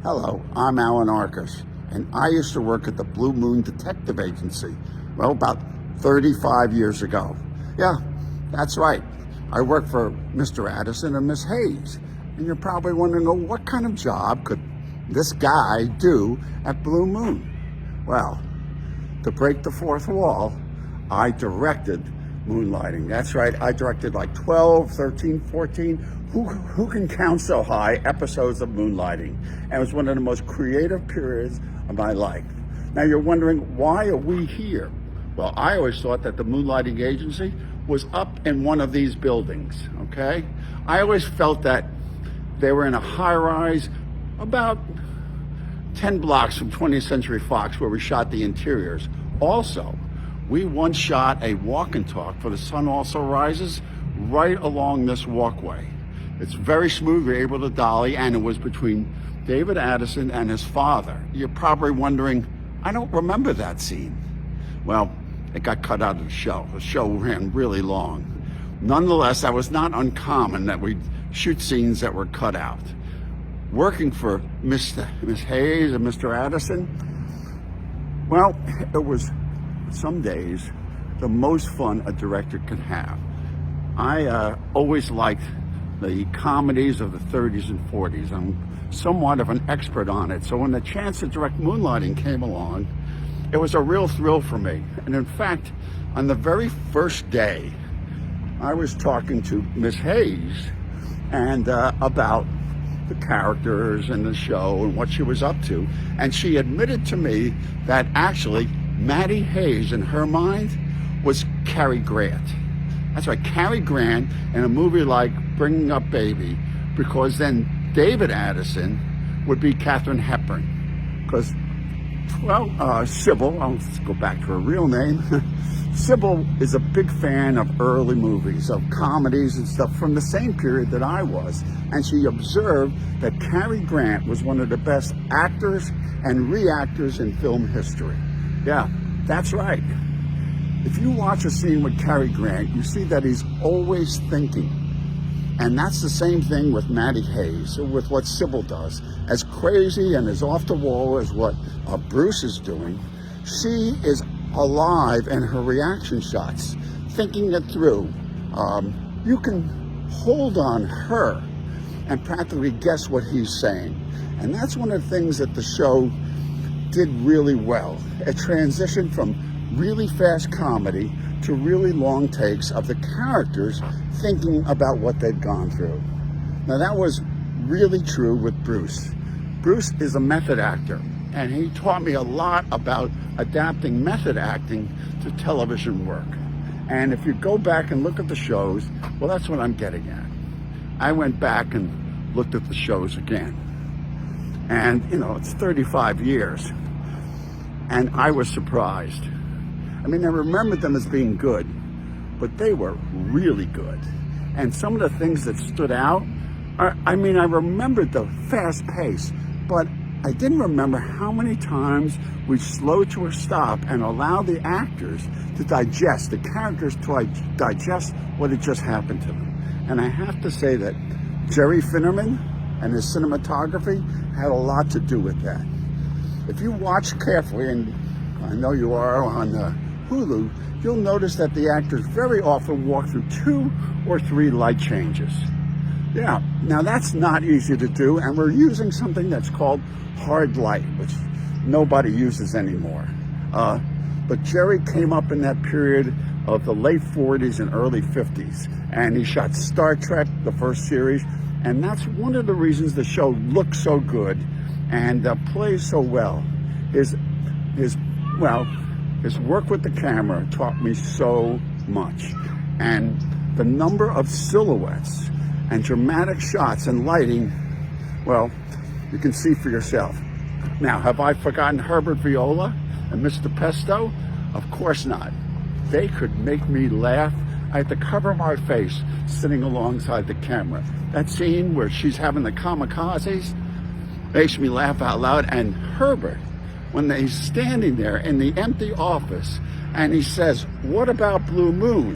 Hello, I'm Allan Arkush, and I used to work at the Blue Moon Detective Agency, well, about 35 years ago. Yeah, that's right. I worked for Mr. Addison and Miss Hayes, and you're probably wondering, oh, what kind of job could this guy do at Blue Moon? Well, to break the fourth wall, I directed Moonlighting. That's right, I directed like 12, 13, 14, who can count so high, episodes of Moonlighting. And it was one of the most creative periods of my life. Now you're wondering, why are we here? Well, I always thought that the Moonlighting agency was up in one of these buildings, okay? I always felt that they were in a high-rise about 10 blocks from 20th Century Fox, where we shot the interiors. Also, we once shot a walk and talk for The Sun Also Rises right along this walkway. It's very smooth, you're able to dolly, and it was between David Addison and his father. You're probably wondering, I don't remember that scene. Well, it got cut out of the show. The show ran really long. Nonetheless, that was not uncommon that we'd shoot scenes that were cut out. Working for Miss Hayes and Mr. Addison, well, it was some days the most fun a director can have. I always liked the comedies of the 30s and 40s. I'm somewhat of an expert on it. So when the chance to direct Moonlighting came along, it was a real thrill for me. And in fact, on the very first day, I was talking to Miss Hayes and about the characters in the show and what she was up to. And she admitted to me that actually Maddie Hayes, in her mind, was Cary Grant. That's right, Cary Grant in a movie like Bringing Up Baby, because then David Addison would be Katharine Hepburn. Because, well, Sybil, let's go back to her real name. Sybil is a big fan of early movies, of comedies and stuff from the same period that I was. And she observed that Cary Grant was one of the best actors and reactors in film history. Yeah, that's right. If you watch a scene with Cary Grant, you see that he's always thinking. And that's the same thing with Maddie Hayes, or with what Sybil does. As crazy and as off the wall as what Bruce is doing, she is alive in her reaction shots, thinking it through. You can hold on her and practically guess what he's saying. And that's one of the things that the show did really well. It transitioned from really fast comedy to really long takes of the characters thinking about what they'd gone through. Now that was really true with Bruce. Bruce is a method actor, and he taught me a lot about adapting method acting to television work. And if you go back and look at the shows, well, that's what I'm getting at. I went back and looked at the shows again. And, you know, it's 35 years. And I was surprised. I mean, I remembered them as being good, but they were really good. And some of the things that stood out are, I mean, I remembered the fast pace, but I didn't remember how many times we slowed to a stop and allowed the actors to digest, the characters to digest what had just happened to them. And I have to say that Jerry Finnerman and his cinematography had a lot to do with that. If you watch carefully, and I know you are on Hulu, you'll notice that the actors very often walk through 2 or 3 light changes. Yeah, now that's not easy to do, and we're using something that's called hard light, which nobody uses anymore. But Jerry came up in that period of the late 40s and early 50s, and he shot Star Trek, the first series, and that's one of the reasons the show looks so good and plays so well. His work with the camera taught me so much. And the number of silhouettes and dramatic shots and lighting, well, you can see for yourself. Now, have I forgotten Herbert Viola and Mr. Pesto? Of course not. They could make me laugh. I had to cover my face sitting alongside the camera. That scene where she's having the kamikazes makes me laugh out loud. And Herbert, when he's standing there in the empty office and he says, "What about Blue Moon?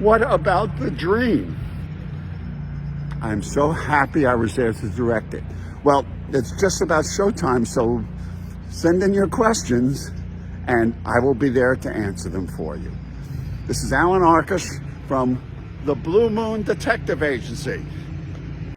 What about the dream?" I'm so happy I was there to direct it. Well, It's just about showtime, so send in your questions and I will be there to answer them for you. This is Allan Arkush from the Blue Moon Detective Agency.